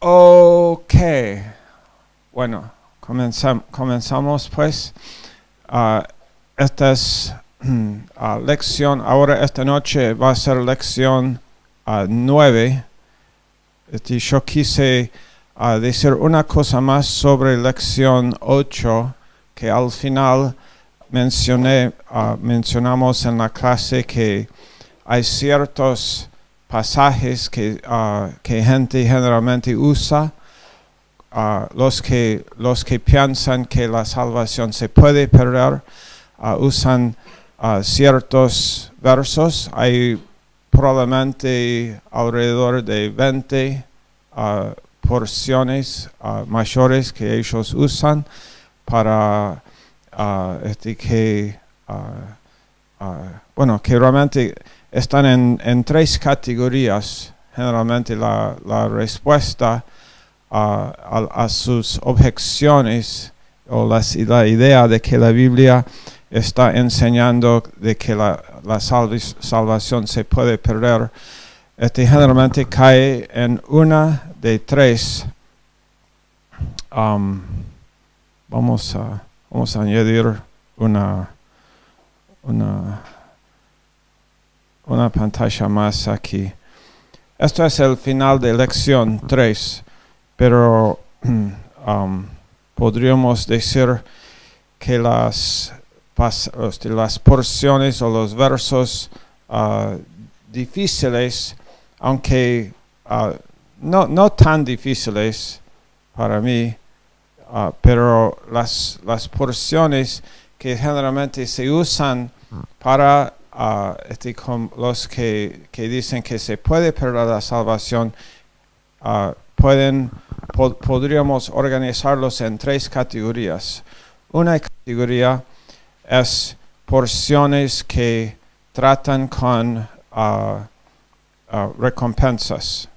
Ok, bueno, comenzamos pues. Esta es lección, ahora esta noche va a ser lección 9. Yo quise decir una cosa más sobre lección 8, que al final mencionamos en la clase que hay ciertos pasajes que gente generalmente usa, los que piensan que la salvación se puede perder, usan ciertos versos. Hay probablemente alrededor de 20 porciones mayores que ellos usan para que realmente están en tres categorías. Generalmente la respuesta a sus objeciones o la idea de que la Biblia está enseñando de que la salvación se puede perder, generalmente cae en una de tres. Vamos a añadir una pantalla más aquí. Esto es el final de lección 3, pero podríamos decir que las porciones o los versos difíciles, aunque no tan difíciles para mí, pero las porciones que generalmente se usan para los que dicen que se puede perder la salvación, podríamos organizarlos en tres categorías. Una categoría es porciones que tratan con recompensas.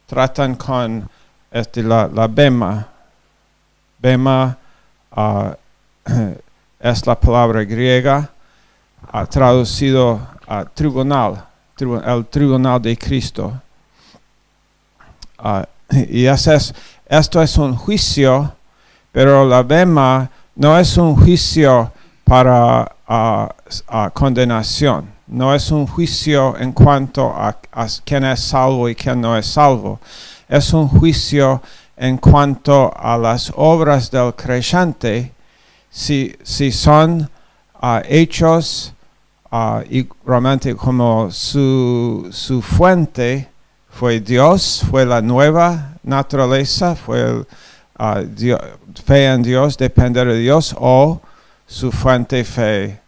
Tratan con la bema. Bema es la palabra griega traducido a tribunal, el tribunal de Cristo. Y esto es un juicio, pero la bema no es un juicio para condenación. No es un juicio en cuanto a quién es salvo y quién no es salvo. Es un juicio en cuanto a las obras del creyente, si son hechos y realmente como su fuente fue Dios, fue la nueva naturaleza, fue fe en Dios, depender de Dios, o su fuente fue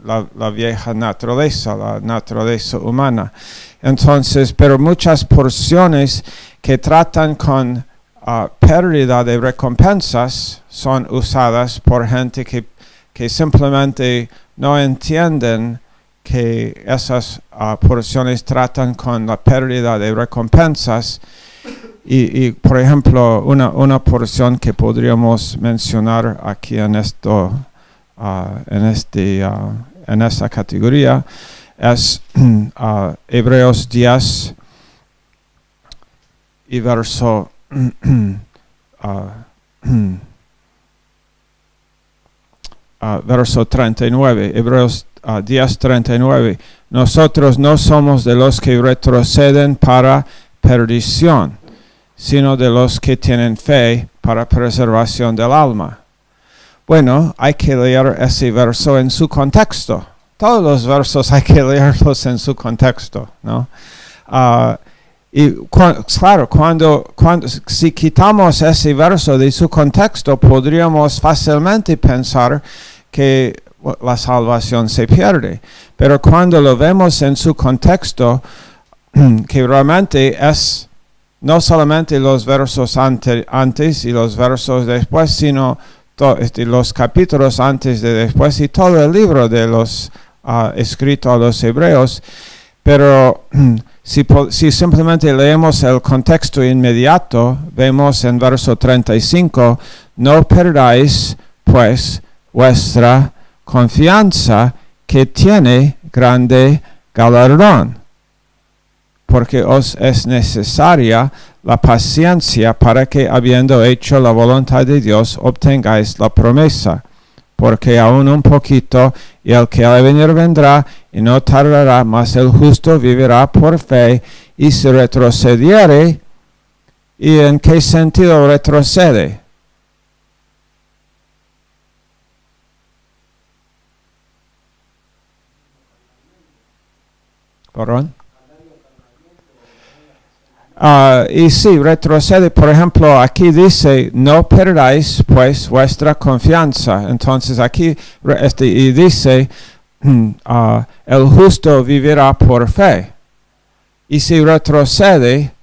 la vieja naturaleza, la naturaleza humana. Entonces, pero muchas porciones que tratan con pérdida de recompensas son usadas por gente que simplemente no entienden que esas porciones tratan con la pérdida de recompensas. Y por ejemplo, una porción que podríamos mencionar aquí en esta categoría es Hebreos 10 y verso 39. Hebreos 10:39. Nosotros no somos de los que retroceden para perdición, sino de los que tienen fe para preservación del alma. Bueno, hay que leer ese verso en su contexto. Todos los versos hay que leerlos en su contexto, ¿no? Si quitamos ese verso de su contexto, podríamos fácilmente pensar que la salvación se pierde. Pero cuando lo vemos en su contexto, que realmente es no solamente los versos antes y los versos después, sino los capítulos antes y después y todo el libro de los escrito a los hebreos. Pero si simplemente leemos el contexto inmediato, vemos en verso 35, no perdáis pues vuestra confianza, que tiene grande galardón, porque os es necesaria la paciencia para que, habiendo hecho la voluntad de Dios, obtengáis la promesa. Porque aún un poquito, y el que ha de venir vendrá, y no tardará, mas el justo vivirá por fe, y si retrocediere, ¿y en qué sentido retrocede? ¿Perdón? Y si retrocede, por ejemplo, aquí dice, no perdáis pues vuestra confianza. Entonces aquí y dice, el justo vivirá por fe. Y si retrocede,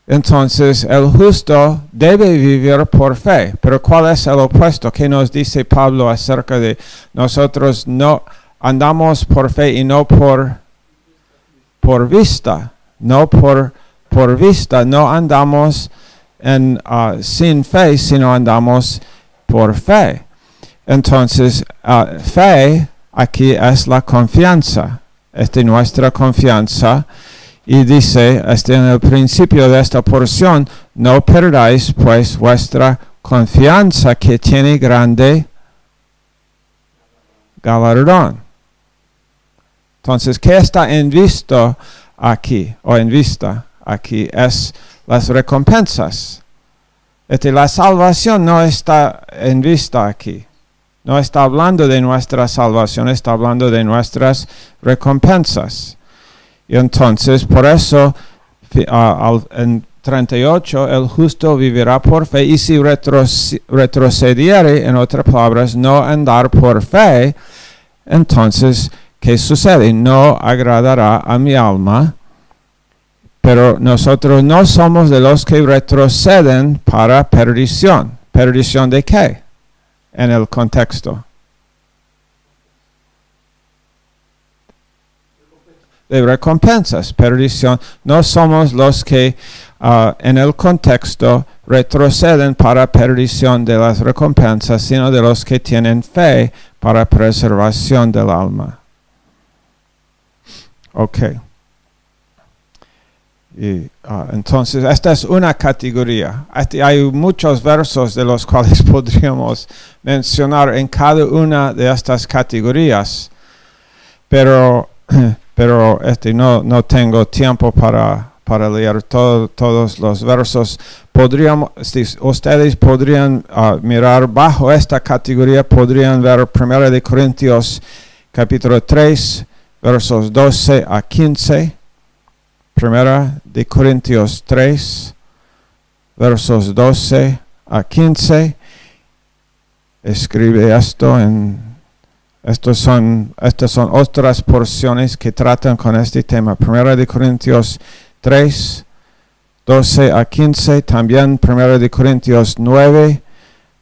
entonces el justo debe vivir por fe. Pero ¿cuál es el opuesto? ¿Qué nos dice Pablo acerca de nosotros no andamos por fe y no por vista? No por vista, no andamos sin fe, sino andamos por fe. Entonces, fe aquí es la confianza, nuestra confianza. Y dice, en el principio de esta porción, no perdáis pues vuestra confianza que tiene grande galardón. Entonces, ¿qué está en vista aquí, o en vista aquí? Es las recompensas. La salvación no está en vista aquí. No está hablando de nuestra salvación, está hablando de nuestras recompensas. Y entonces, por eso, en 38, el justo vivirá por fe, y si retrocediere, en otras palabras, no andar por fe, entonces, ¿qué sucede? No agradará a mi alma. Pero nosotros no somos de los que retroceden para perdición. ¿Perdición de qué? En el contexto. De recompensas. Perdición. No somos los que en el contexto retroceden para perdición de las recompensas, sino de los que tienen fe para preservación del alma. Ok. Y, entonces, esta es una categoría. Hay muchos versos de los cuales podríamos mencionar en cada una de estas categorías, pero no tengo tiempo para leer todos los versos. Ustedes podrían mirar bajo esta categoría, podrían ver 1 de Corintios capítulo 3, versos 12 a 15. 1 de Corintios 3, versos 12 a 15. Escribe esto estas son otras porciones que tratan con este tema. 1 de Corintios 3, 12 a 15. También 1 de Corintios 9,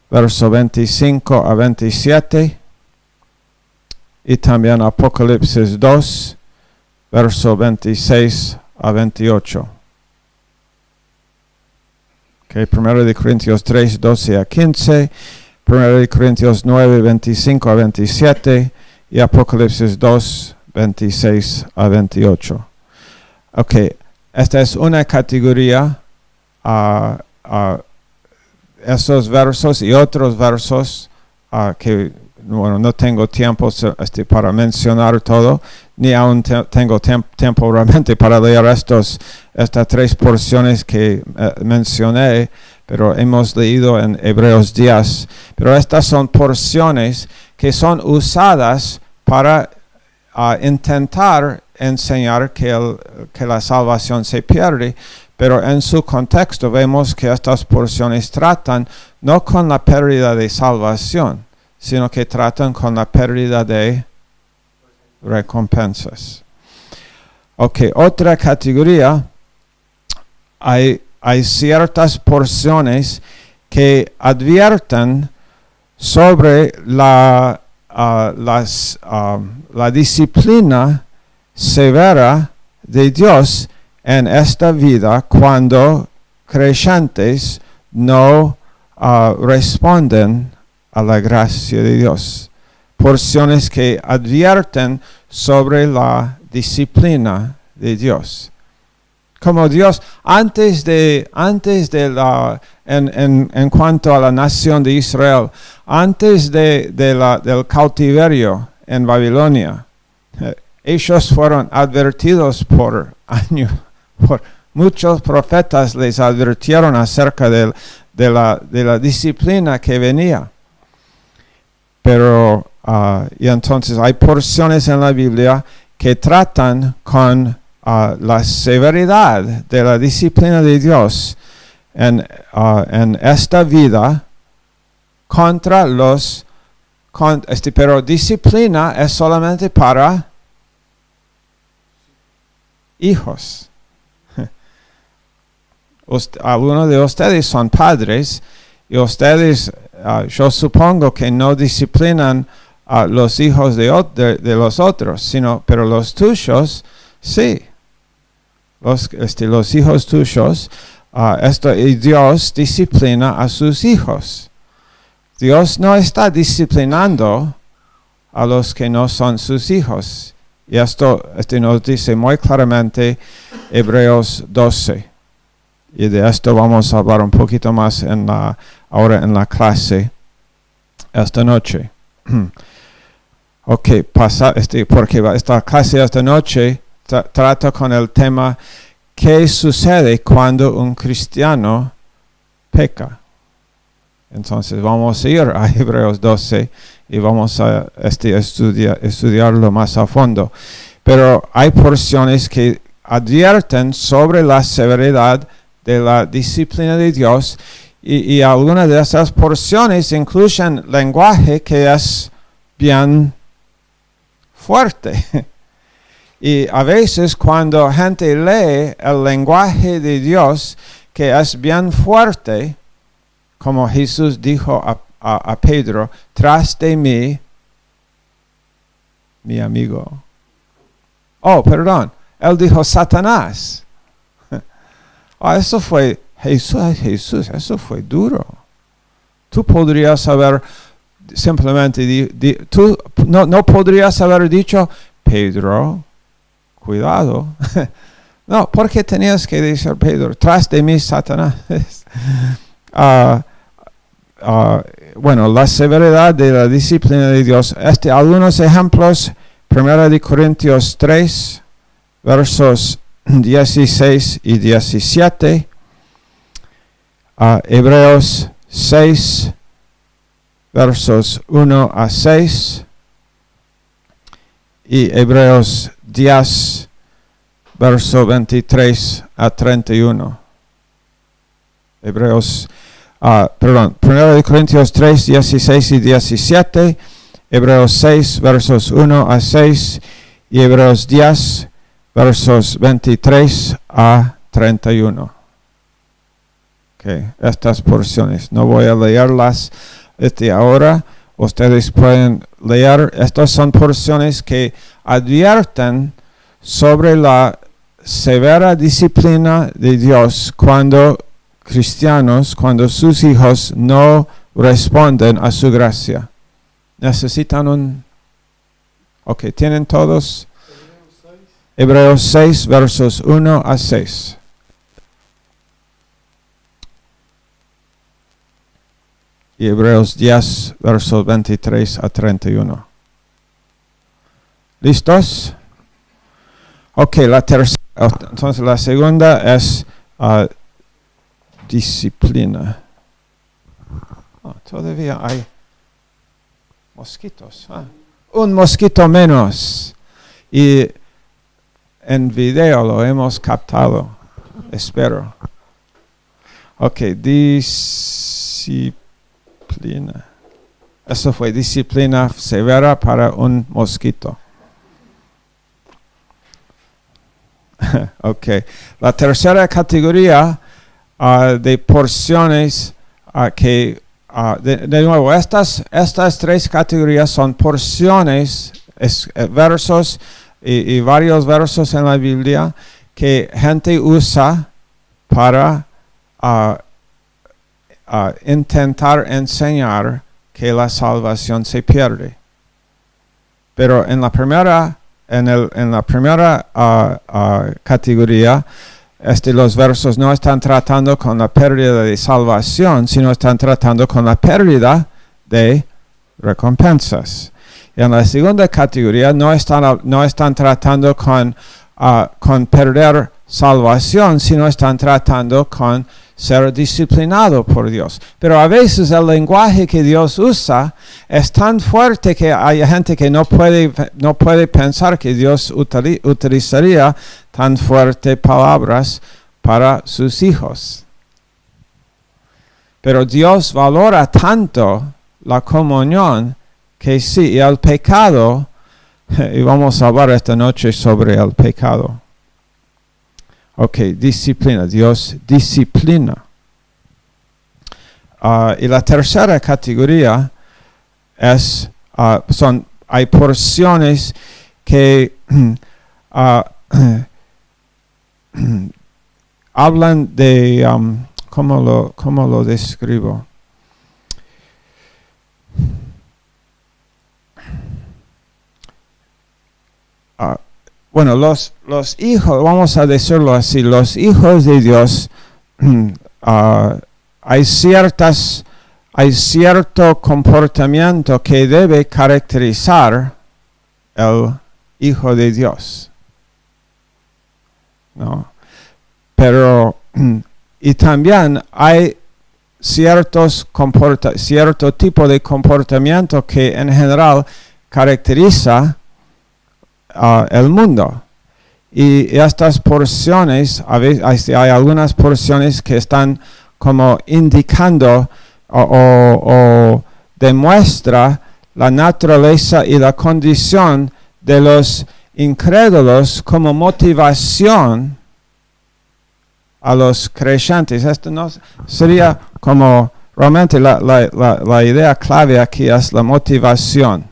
verso 25 a 27. Y también Apocalipsis 2, verso 26 a 28. Okay, 1 de Corintios 3, 12 a 15, 1 de Corintios 9, 25 a 27 y Apocalipsis 2, 26 a 28. Ok, esta es una categoría, esos versos y otros versos que no tengo tiempo para mencionar todo, ni aún tengo tiempo realmente para leer estas 3 porciones que mencioné, pero hemos leído en Hebreos 10. Pero estas son porciones que son usadas para intentar enseñar que la salvación se pierde, pero en su contexto vemos que estas porciones tratan no con la pérdida de salvación, sino que tratan con la pérdida de recompensas. Ok, otra categoría, hay ciertas porciones que advierten sobre la disciplina severa de Dios en esta vida cuando creyentes no responden a la gracia de Dios. porciones que advierten sobre la disciplina de Dios. Como Dios, antes de la, en cuanto a la nación de Israel, antes del cautiverio en Babilonia, ellos fueron advertidos por años, por muchos profetas les advirtieron acerca de la disciplina que venía. Pero, y entonces hay porciones en la Biblia que tratan con la severidad de la disciplina de Dios en esta vida contra los... pero disciplina es solamente para hijos. Algunos de ustedes son padres y ustedes, yo supongo que no disciplinan a los hijos de los otros, pero los tuyos, sí. Los hijos tuyos, y Dios disciplina a sus hijos. Dios no está disciplinando a los que no son sus hijos. Y esto nos dice muy claramente Hebreos 12. Y de esto vamos a hablar un poquito más ahora en la clase esta noche. Ok, porque esta clase esta noche trata con el tema ¿qué sucede cuando un cristiano peca? Entonces vamos a ir a Hebreos 12 y vamos a estudiarlo más a fondo. Pero hay porciones que advierten sobre la severidad de la disciplina de Dios y algunas de esas porciones incluyen lenguaje que es bien fuerte. Y a veces cuando gente lee el lenguaje de Dios que es bien fuerte, como Jesús dijo a Pedro, tras de mí, mi amigo. Oh, perdón, él dijo Satanás. Eso fue Jesús, eso fue duro. Tú podrías haber simplemente, tú no podrías haber dicho, Pedro, cuidado. No, porque tenías que decir, Pedro, tras de mí, Satanás. Bueno, la severidad de la disciplina de Dios. Algunos ejemplos, 1 Corintios 3, versos 16 y 17. Hebreos 6, versos 1 a 6. Y Hebreos 10, verso 23 a 31. 1 Corintios 3, 16 y 17, Hebreos 6, versos 1 a 6, y Hebreos 10, versos 23 a 31. Okay, estas porciones, no voy a leerlas ahora, ustedes pueden leer, estas son porciones que advierten sobre la severa disciplina de Dios cuando cristianos, cuando sus hijos no responden a su gracia. Necesitan Ok, ¿tienen todos? Hebreos 6, versos 1 a 6. Y Hebreos 10, versos 23 a 31. ¿Listos? Ok, entonces la segunda es disciplina. Todavía hay mosquitos. Un mosquito menos. Y en video lo hemos captado. Espero. Ok, disciplina. Eso fue disciplina severa para un mosquito. Ok. La tercera categoría de porciones que, de nuevo, estas tres categorías son porciones, versos y varios versos en la Biblia que gente usa para intentar enseñar que la salvación se pierde. Pero en la primera categoría, los versos no están tratando con la pérdida de salvación, sino están tratando con la pérdida de recompensas. Y en la segunda categoría no están tratando con perder salvación, sino están tratando con ser disciplinado por Dios. Pero a veces el lenguaje que Dios usa es tan fuerte que hay gente que no puede pensar que Dios utilizaría tan fuertes palabras para sus hijos. Pero Dios valora tanto la comunión que sí, y el pecado, y vamos a hablar esta noche sobre el pecado. Ok, disciplina, Dios disciplina. Y la tercera categoría hay porciones que hablan de, ¿cómo lo describo? Bueno, los hijos, vamos a decirlo así, los hijos de Dios, hay cierto comportamiento que debe caracterizar el hijo de Dios, ¿no? Pero, y también hay cierto tipo de comportamiento que en general caracteriza el mundo. Y estas porciones, hay algunas porciones que están como indicando o demuestra la naturaleza y la condición de los incrédulos como motivación a los creyentes. Esto no sería como realmente la idea clave aquí es la motivación.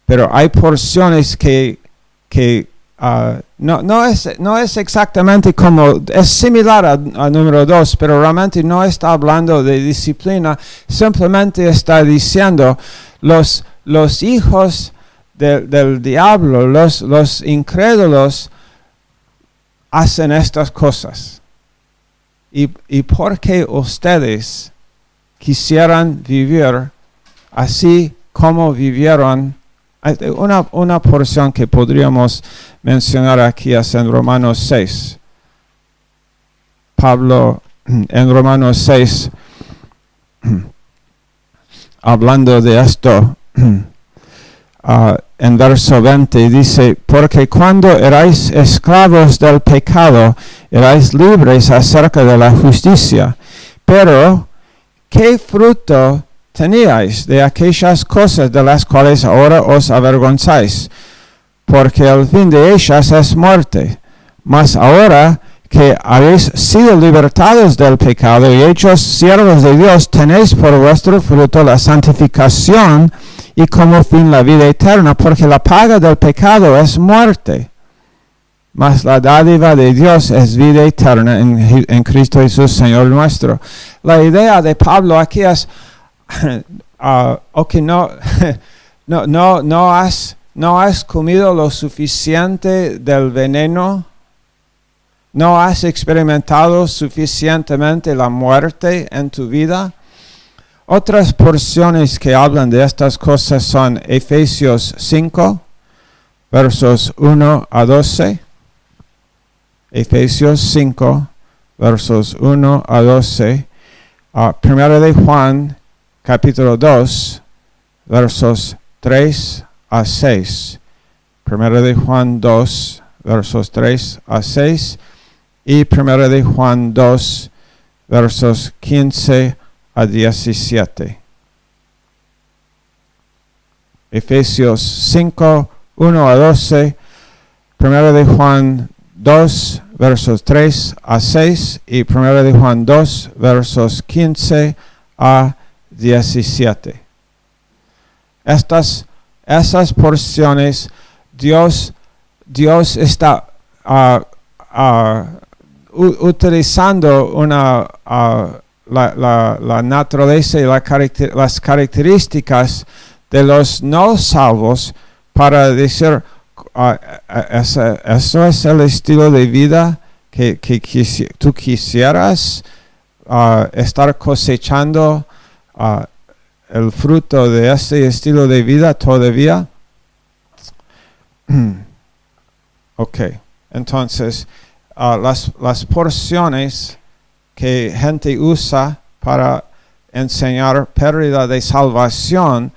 Pero hay porciones que no es exactamente como, es similar a número 2, pero realmente no está hablando de disciplina, simplemente está diciendo los hijos del diablo, los incrédulos hacen estas cosas. Y porque ustedes quisieran vivir así como vivieron. Una porción que podríamos mencionar aquí es en Romanos 6. Pablo en Romanos 6, hablando de esto, en verso 20 dice, porque cuando erais esclavos del pecado, erais libres acerca de la justicia. Pero, ¿qué fruto teníais de aquellas cosas de las cuales ahora os avergonzáis? Porque el fin de ellas es muerte. Mas ahora que habéis sido libertados del pecado y hechos siervos de Dios, tenéis por vuestro fruto la santificación y como fin la vida eterna, porque la paga del pecado es muerte. Mas la dádiva de Dios es vida eterna en Cristo Jesús, Señor nuestro. La idea de Pablo aquí es, no has comido lo suficiente del veneno, no has experimentado suficientemente la muerte en tu vida. Otras porciones que hablan de estas cosas son Efesios 5, versos 1 a 12. Efesios 5, versos 1 a 12. Primera de Juan, capítulo 2, versos 3 a 6. Primera de Juan 2, versos 3 a 6. Y Primera de Juan 2, versos 15 a 17. Efesios 5, 1 a 12. Primera de Juan 2, versos 3 a 6. Y Primera de Juan 2, versos 15 a 17. Esas porciones, Dios está utilizando la naturaleza y las características de los no salvos para decir, eso es el estilo de vida que tú quisieras estar cosechando el fruto de ese estilo de vida todavía. Ok, entonces las porciones que gente usa para enseñar pérdida de salvación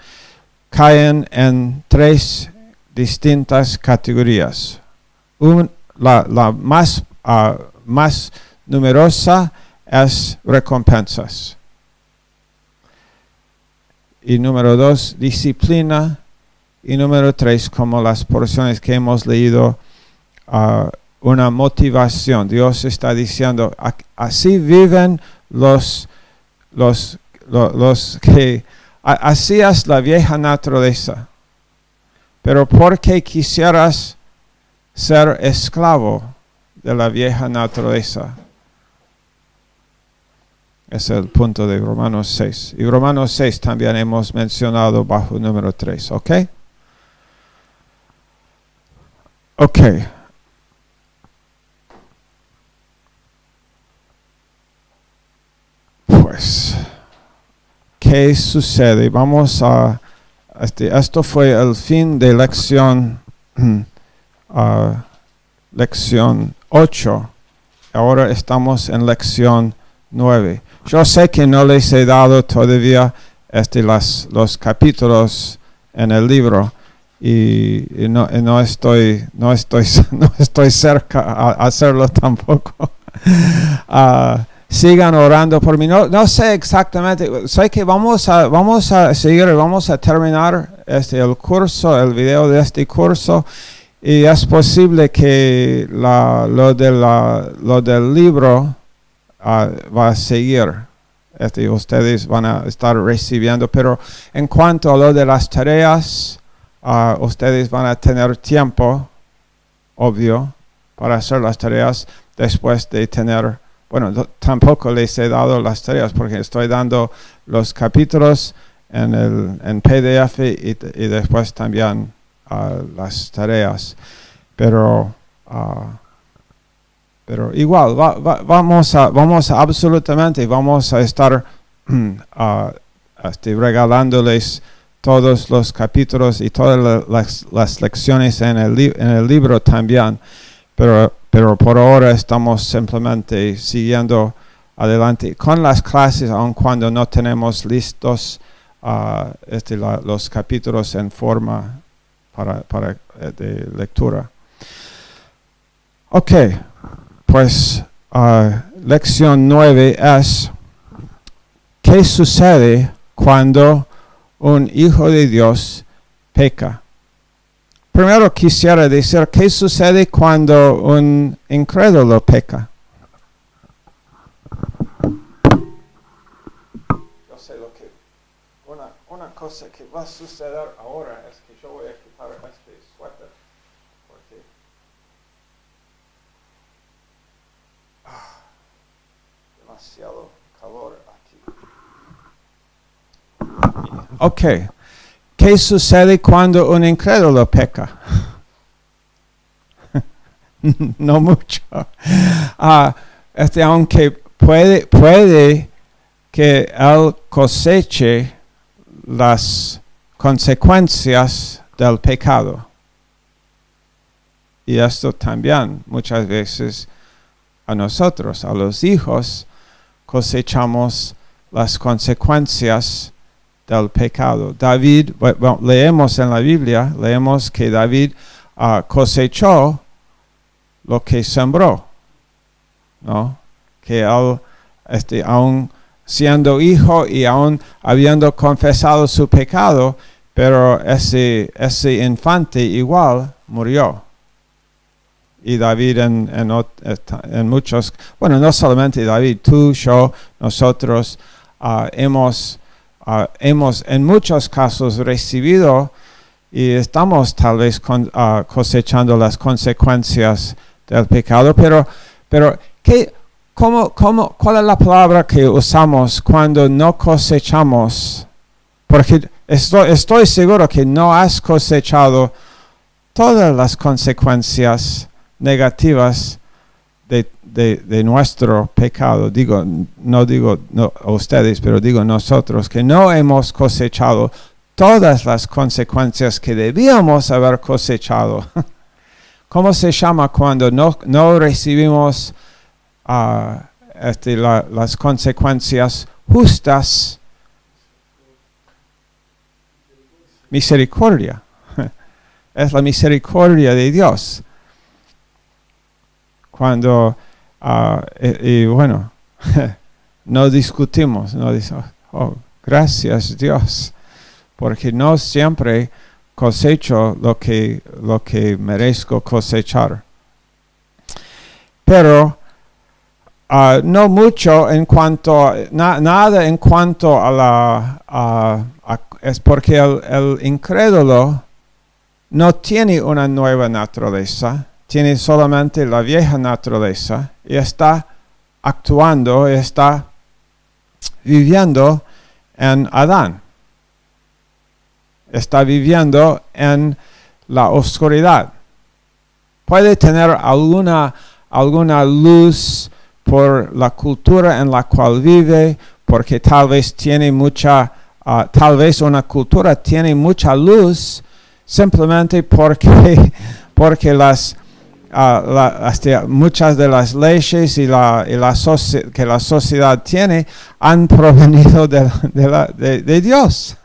caen en 3 distintas categorías. La más numerosa es recompensas. Y número 2, disciplina. Y número 3, como las porciones que hemos leído, una motivación. Dios está diciendo, así viven los que, así es la vieja naturaleza. Pero porque quisieras ser esclavo de la vieja naturaleza. Es el punto de Romanos 6. Y Romanos 6 también hemos mencionado bajo número 3, ¿ok? Ok. Pues, ¿qué sucede? Vamos a... esto fue el fin de lección 8. Ahora estamos en lección 9. Yo sé que no les he dado todavía los capítulos en el libro y no estoy cerca a hacerlo tampoco. Sigan orando por mí. No sé exactamente. Sé que vamos a seguir, vamos a terminar el curso, el video de este curso. Y es posible que lo del libro va a seguir. Ustedes van a estar recibiendo. Pero en cuanto a lo de las tareas, ustedes van a tener tiempo, obvio, para hacer las tareas después de tener... Bueno, tampoco les he dado las tareas porque estoy dando los capítulos en PDF y después también las tareas. Pero igual, vamos a absolutamente, vamos a estar regalándoles todos los capítulos y todas las lecciones en el libro también. Pero por ahora estamos simplemente siguiendo adelante con las clases, aun cuando no tenemos listos los capítulos en forma para de lectura. Ok, pues lección 9 es ¿qué sucede cuando un hijo de Dios peca? Primero quisiera decir, ¿qué sucede cuando un incrédulo peca? Yo sé lo que... Una cosa que va a suceder ahora es que yo voy a quitar este suéter. Porque... demasiado calor aquí. Ok. ¿Qué sucede cuando un incrédulo peca? No mucho. Aunque puede que él coseche las consecuencias del pecado. Y esto también muchas veces a nosotros, a los hijos, cosechamos las consecuencias del pecado. David, bueno, leemos en la Biblia, leemos que David cosechó lo que sembró, ¿no? Que él, aún siendo hijo y aún habiendo confesado su pecado, pero ese infante igual murió. Y David en muchos, bueno, no solamente David, tú, yo, nosotros hemos en muchos casos recibido y estamos tal vez cosechando las consecuencias del pecado, pero ¿Cuál es la palabra que usamos cuando no cosechamos? Porque estoy seguro que no has cosechado todas las consecuencias negativas de nuestro pecado. No digo ustedes, pero digo nosotros, que no hemos cosechado todas las consecuencias que debíamos haber cosechado. ¿Cómo se llama cuando no recibimos las consecuencias justas? Misericordia. Es la misericordia de Dios. Cuando, no discutimos, no decimos, oh, gracias Dios, porque no siempre cosecho lo que merezco cosechar. Pero no mucho en cuanto, nada en cuanto a es porque el incrédulo no tiene una nueva naturaleza, tiene solamente la vieja naturaleza y está actuando, está viviendo en Adán. Está viviendo en la oscuridad. Puede tener alguna luz por la cultura en la cual vive, porque tal vez una cultura tiene mucha luz simplemente porque muchas de las leyes que la sociedad tiene han provenido de Dios.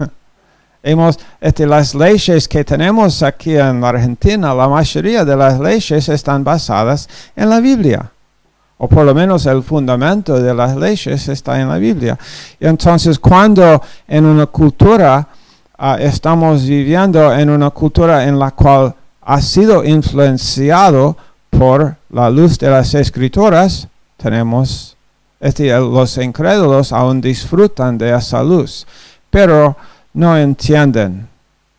Las leyes que tenemos aquí en la Argentina, la mayoría de las leyes están basadas en la Biblia. O por lo menos el fundamento de las leyes está en la Biblia. Y entonces cuando en una cultura estamos viviendo en una cultura en la cual ha sido influenciado por la luz de las Escrituras, tenemos los incrédulos aún disfrutan de esa luz, pero no entienden,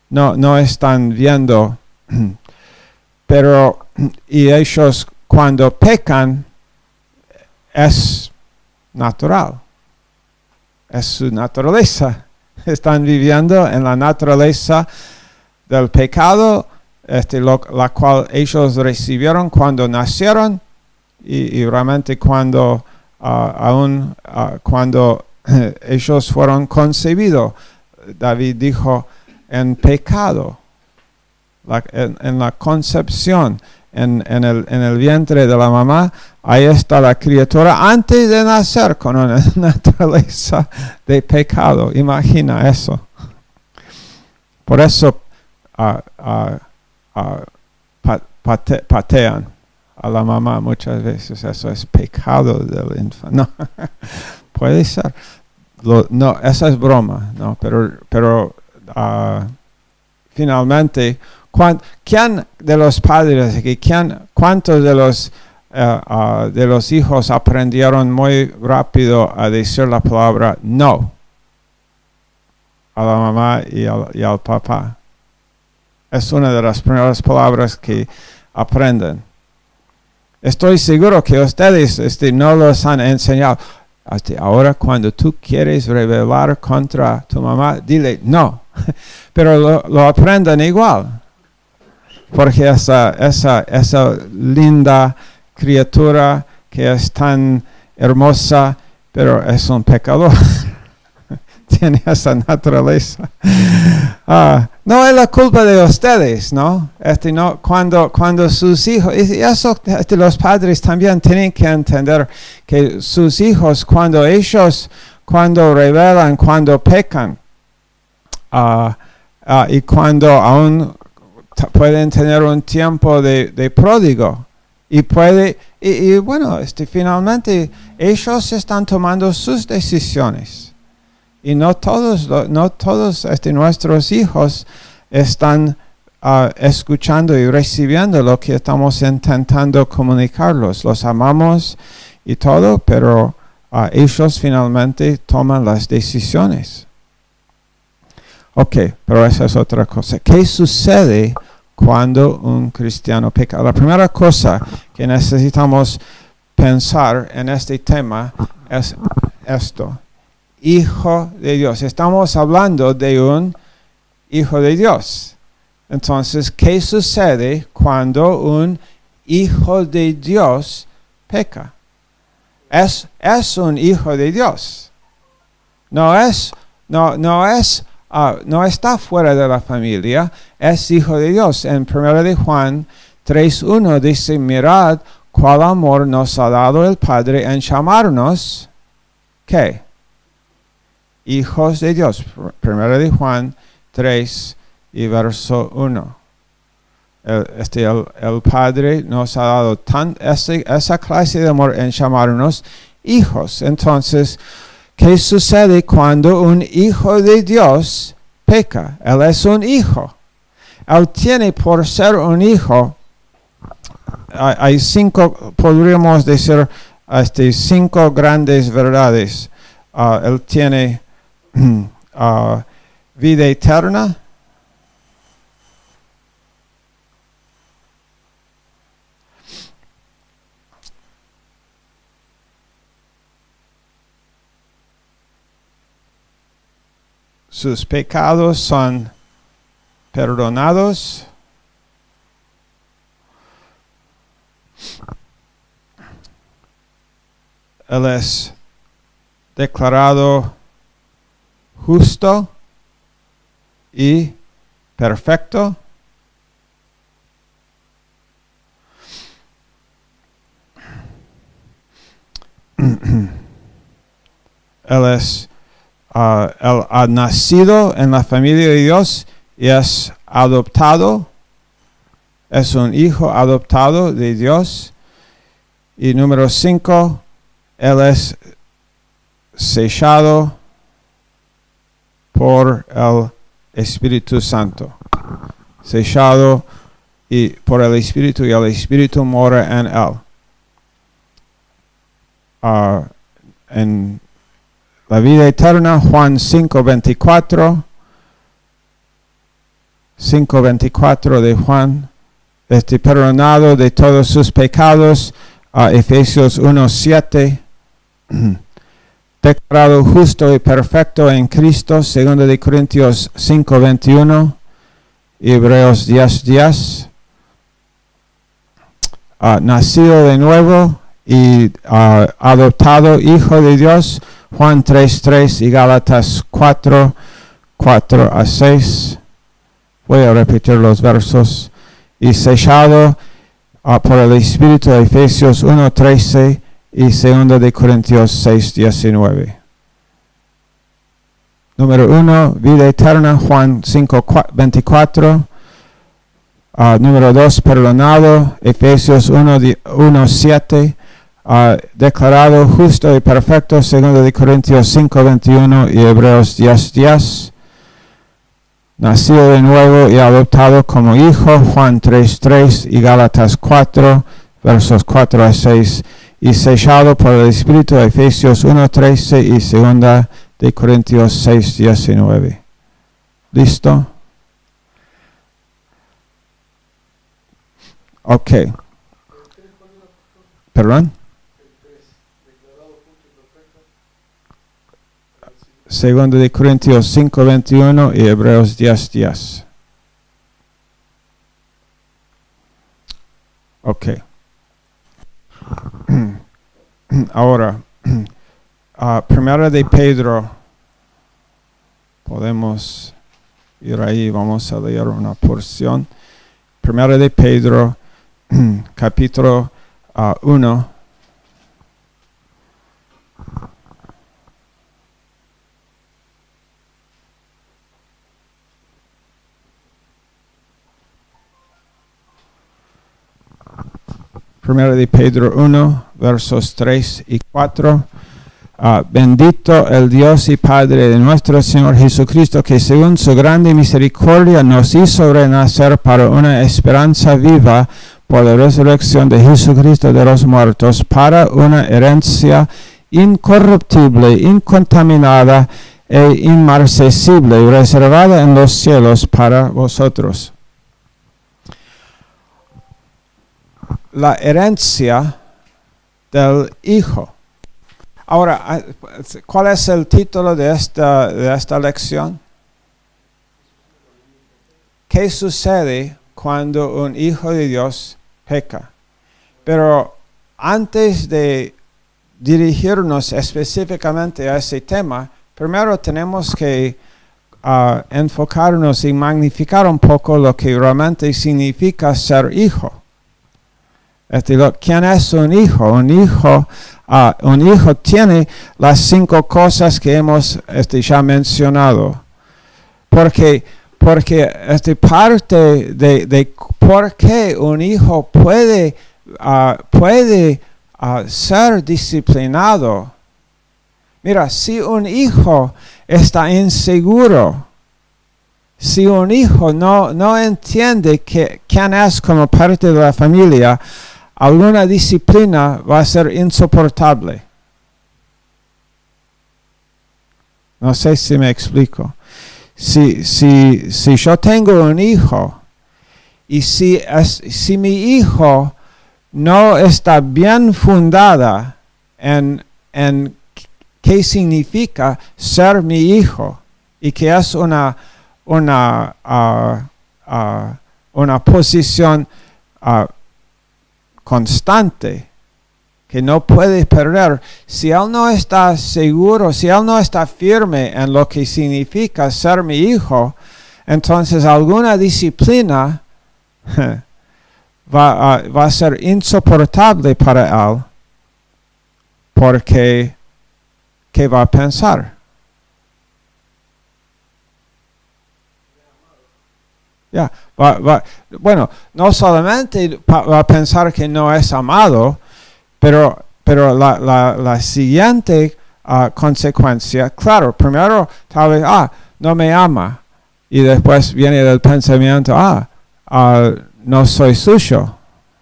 no están viendo, y ellos cuando pecan es natural, es su naturaleza, están viviendo en la naturaleza del pecado, la cual ellos recibieron cuando nacieron y realmente cuando ellos fueron concebidos. David dijo, en pecado, en la concepción, en el vientre de la mamá, ahí está la criatura antes de nacer con una naturaleza de pecado. Imagina eso. Por eso patean a la mamá muchas veces. Eso es pecado del infante. No, puede ser. No, esa es broma, no, pero finalmente, ¿quién de los padres aquí, cuántos de los hijos aprendieron muy rápido a decir la palabra no a la mamá y al papá? Es una de las primeras palabras que aprenden. Estoy seguro que ustedes no los han enseñado. Hasta ahora, cuando tú quieres rebelar contra tu mamá, dile no. Pero lo aprenden igual. Porque esa linda criatura que es tan hermosa, pero es un pecador. Tiene esa naturaleza. No es la culpa de ustedes, ¿no? Cuando sus hijos, y eso los padres también tienen que entender que sus hijos, cuando rebelan, cuando pecan, y cuando aún pueden tener un tiempo de pródigo, y bueno, finalmente ellos están tomando sus decisiones. Y no todos nuestros hijos están escuchando y recibiendo lo que estamos intentando comunicarlos. Los amamos y todo, pero ellos finalmente toman las decisiones. Ok, pero esa es otra cosa. ¿Qué sucede cuando un cristiano peca? La primera cosa que necesitamos pensar en este tema es esto. Hijo de Dios. Estamos hablando de un hijo de Dios. Entonces, ¿qué sucede cuando un hijo de Dios peca? Es un hijo de Dios. No está fuera de la familia, es hijo de Dios. En 1 de Juan 3:1 dice, mirad cuál amor nos ha dado el Padre en llamarnos, ¿qué? Hijos de Dios. 1 de Juan 3 y verso 1. El Padre nos ha dado esa clase de amor en llamarnos hijos. Entonces, ¿qué sucede cuando un hijo de Dios peca? Él es un hijo. Él tiene por ser un hijo, hay 5, podríamos decir, 5 grandes verdades. Él tiene vida eterna. Sus pecados son perdonados. Él es declarado justo y perfecto. Él ha nacido en la familia de Dios y es adoptado. Es un hijo adoptado de Dios. Y número 5, Él es sellado por el Espíritu Santo. Sellado por el Espíritu y el Espíritu mora en Él. En la vida eterna, Juan 5:24. 5:24 de Juan. Perdonado de todos sus pecados. Efesios 1:7. Declarado justo y perfecto en Cristo. 2 de Corintios 5:21. Hebreos 10:10. Nacido de nuevo y adoptado hijo de Dios. Juan 3:3 y Gálatas 4:4-6. Voy a repetir los versos. Y sellado por el Espíritu de Efesios 1:13 y 2 de Corintios 6:19. Número 1, vida eterna, Juan 5:24. Número 2, perdonado, Efesios 1:7. Declarado justo y perfecto, 2 de Corintios 5:21 y Hebreos 10:10. Nacido de nuevo y adoptado como hijo, Juan 3:3 y Gálatas 4, versos 4-6. Y sellado por el Espíritu, Efesios 1:13 y 2 de Corintios 6:19. ¿Listo? Ok. ¿Perdón? 2 de Corintios 5:21 y Hebreos 10:10. Ok. Ahora, Primera de Pedro. Podemos ir ahí, vamos a leer una porción. Primera de Pedro, capítulo 1. Primera de Pedro 1, versos 3 y 4. Bendito el Dios y Padre de nuestro Señor Jesucristo, que según su grande misericordia nos hizo renacer para una esperanza viva por la resurrección de Jesucristo de los muertos, para una herencia incorruptible, incontaminada e inmarcesible, reservada en los cielos para vosotros. La herencia del Hijo. Ahora, ¿cuál es el título de esta lección? ¿Qué sucede cuando un hijo de Dios peca? Pero antes de dirigirnos específicamente a ese tema, primero tenemos que enfocarnos y magnificar un poco lo que realmente significa ser hijo. ¿Quién es un hijo? Un hijo tiene las 5 cosas que hemos ya mencionado. Porque parte de por qué un hijo puede ser disciplinado. Mira, si un hijo está inseguro, si un hijo no entiende quién es como parte de la familia, alguna disciplina va a ser insoportable. No sé si me explico. Si yo tengo un hijo y si mi hijo no está bien fundada en qué significa ser mi hijo y que es una posición constante que no puede perder, si él no está seguro, si él no está firme en lo que significa ser mi hijo, entonces alguna disciplina va a ser insoportable para él, porque ¿qué va a pensar? Bueno, no solamente va a pensar que no es amado, pero la siguiente consecuencia, claro, primero tal vez, no me ama, y después viene el pensamiento, no soy suyo,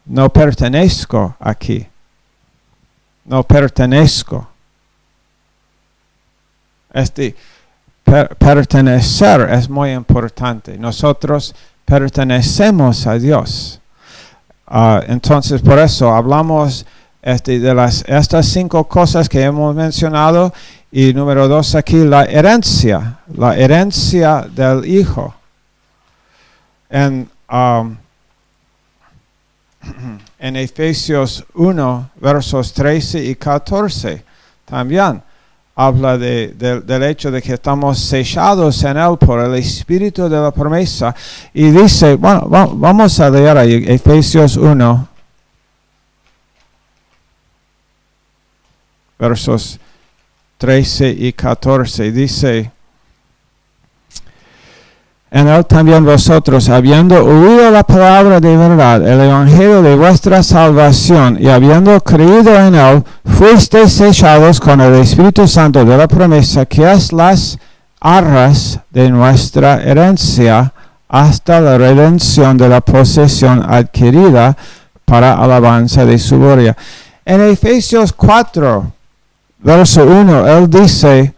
no pertenezco aquí, no pertenezco. Pertenecer es muy importante. Nosotros pertenecemos a Dios. Entonces, por eso hablamos de estas 5 cosas que hemos mencionado. Y número 2 aquí, la herencia del Hijo. En Efesios 1, versos 13 y 14, también habla del hecho de que estamos sellados en Él por el Espíritu de la promesa. Y dice, bueno, vamos a leer ahí, Efesios 1, versos 13 y 14, dice: en Él también vosotros, habiendo oído la palabra de verdad, el evangelio de vuestra salvación, y habiendo creído en Él, fuisteis sellados con el Espíritu Santo de la promesa, que es las arras de nuestra herencia, hasta la redención de la posesión adquirida para alabanza de su gloria. En Efesios 4, verso 1, Él dice: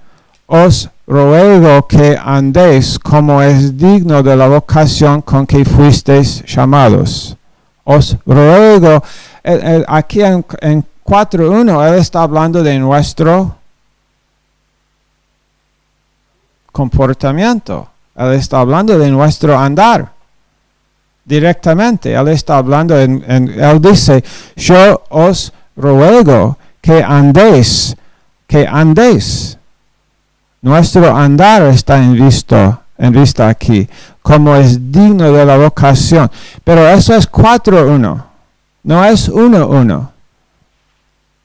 os ruego que andéis como es digno de la vocación con que fuisteis llamados. Os ruego, aquí en 4.1, Él está hablando de nuestro comportamiento. Él está hablando de nuestro andar. Directamente, Él está hablando, Él dice: yo os ruego que andéis. Nuestro andar está en vista aquí, como es digno de la vocación. Pero eso es 4.1, no es 1.1.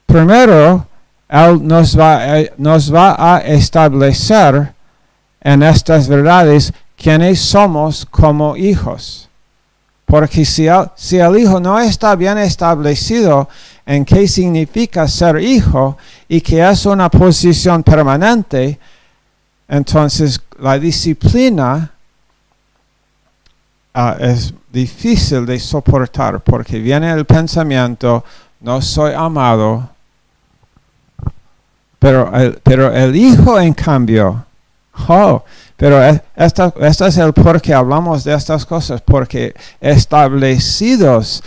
Primero, Él nos va a establecer en estas verdades quiénes somos como hijos. Porque si el hijo no está bien establecido en qué significa ser hijo y que es una posición permanente, entonces la disciplina es difícil de soportar, porque viene el pensamiento: no soy amado. Pero el hijo, en cambio, pero este es el por qué hablamos de estas cosas, porque establecidos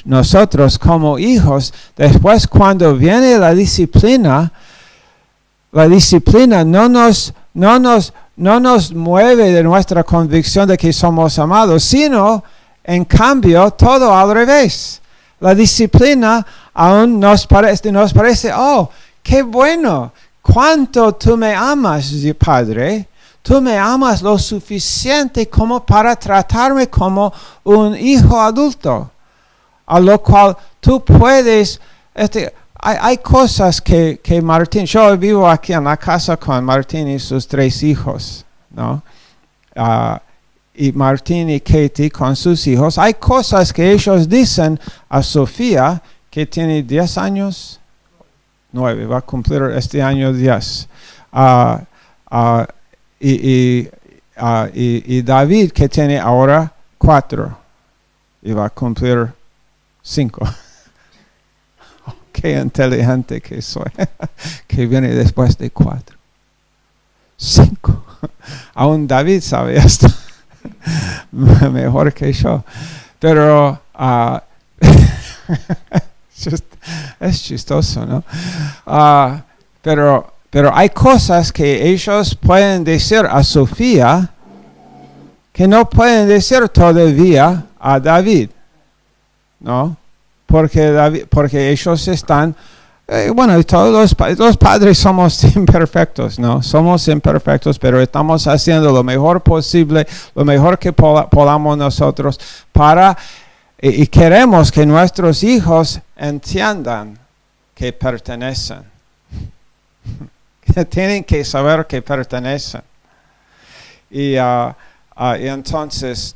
nosotros como hijos, después cuando viene la disciplina no nos mueve de nuestra convicción de que somos amados, sino en cambio todo al revés. La disciplina aún nos parece, oh, qué bueno, cuánto tú me amas, Padre. Tú me amas lo suficiente como para tratarme como un hijo adulto. A lo cual tú puedes, hay cosas que Martín, yo vivo aquí en la casa con Martín y sus 3 hijos, ¿no? Y Martín y Katie con sus hijos. Hay cosas que ellos dicen a Sofía, que tiene 10 años, 9, va a cumplir este año 10. Y David, que tiene ahora 4 y va a cumplir 5. Qué inteligente que soy. Que viene después de 4. 5. Aún David sabe esto. Mejor que yo. Pero es chistoso, ¿no? Pero hay cosas que ellos pueden decir a Sofía que no pueden decir todavía a David, ¿no? Porque ellos están, todos los padres somos imperfectos, ¿no? Somos imperfectos, pero estamos haciendo lo mejor posible, lo mejor que podamos nosotros y queremos que nuestros hijos entiendan que pertenecen. Tienen que saber que pertenecen. Y entonces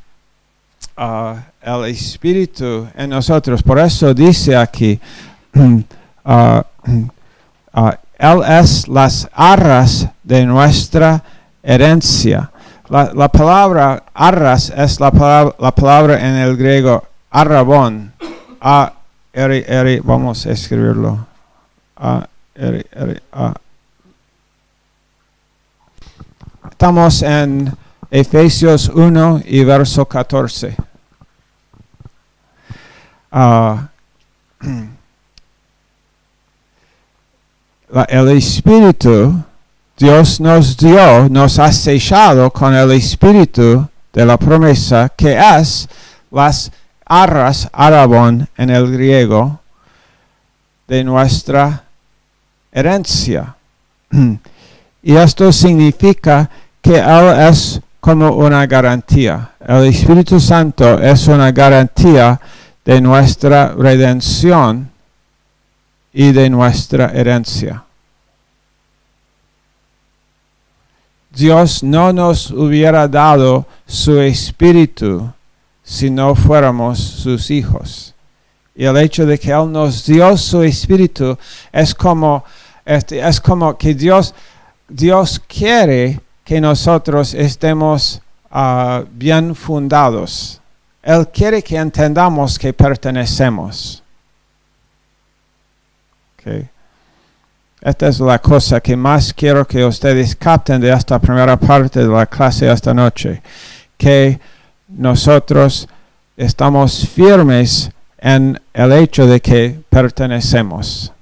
el Espíritu en nosotros, por eso dice aquí, Él es las arras de nuestra herencia. La palabra arras es la palabra en el griego arrabón. Vamos a escribirlo. Estamos en Efesios 1 y verso 14. El Espíritu, Dios nos ha sellado con el Espíritu de la promesa, que es las arras, arrabón en el griego, de nuestra herencia. Y esto significa que Él es como una garantía. El Espíritu Santo es una garantía de nuestra redención y de nuestra herencia. Dios no nos hubiera dado su Espíritu si no fuéramos sus hijos. Y el hecho de que Él nos dio su Espíritu es como que Dios quiere que nosotros estemos bien fundados. Él quiere que entendamos que pertenecemos. Okay. Esta es la cosa que más quiero que ustedes capten de esta primera parte de la clase esta noche. Que nosotros estamos firmes en el hecho de que pertenecemos.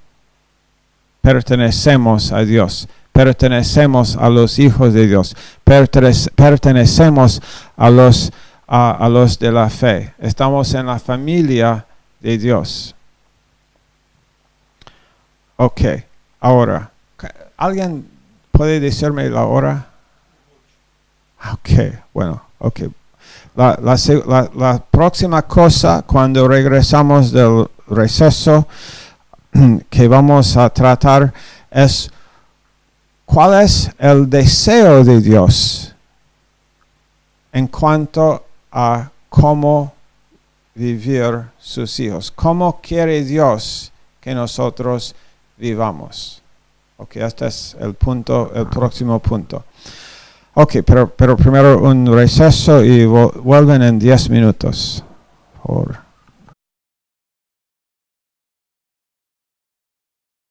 Pertenecemos a Dios. Pertenecemos a los hijos de Dios. Pertenecemos a los de la fe. Estamos en la familia de Dios. Ok, ahora, ¿alguien puede decirme la hora? Ok, bueno, ok. La próxima cosa, cuando regresamos del receso, que vamos a tratar es cuál es el deseo de Dios en cuanto a cómo vivir sus hijos. ¿Cómo quiere Dios que nosotros vivamos? Ok, este es el próximo punto. Ok, pero primero un receso y vuelven en 10 minutos. Por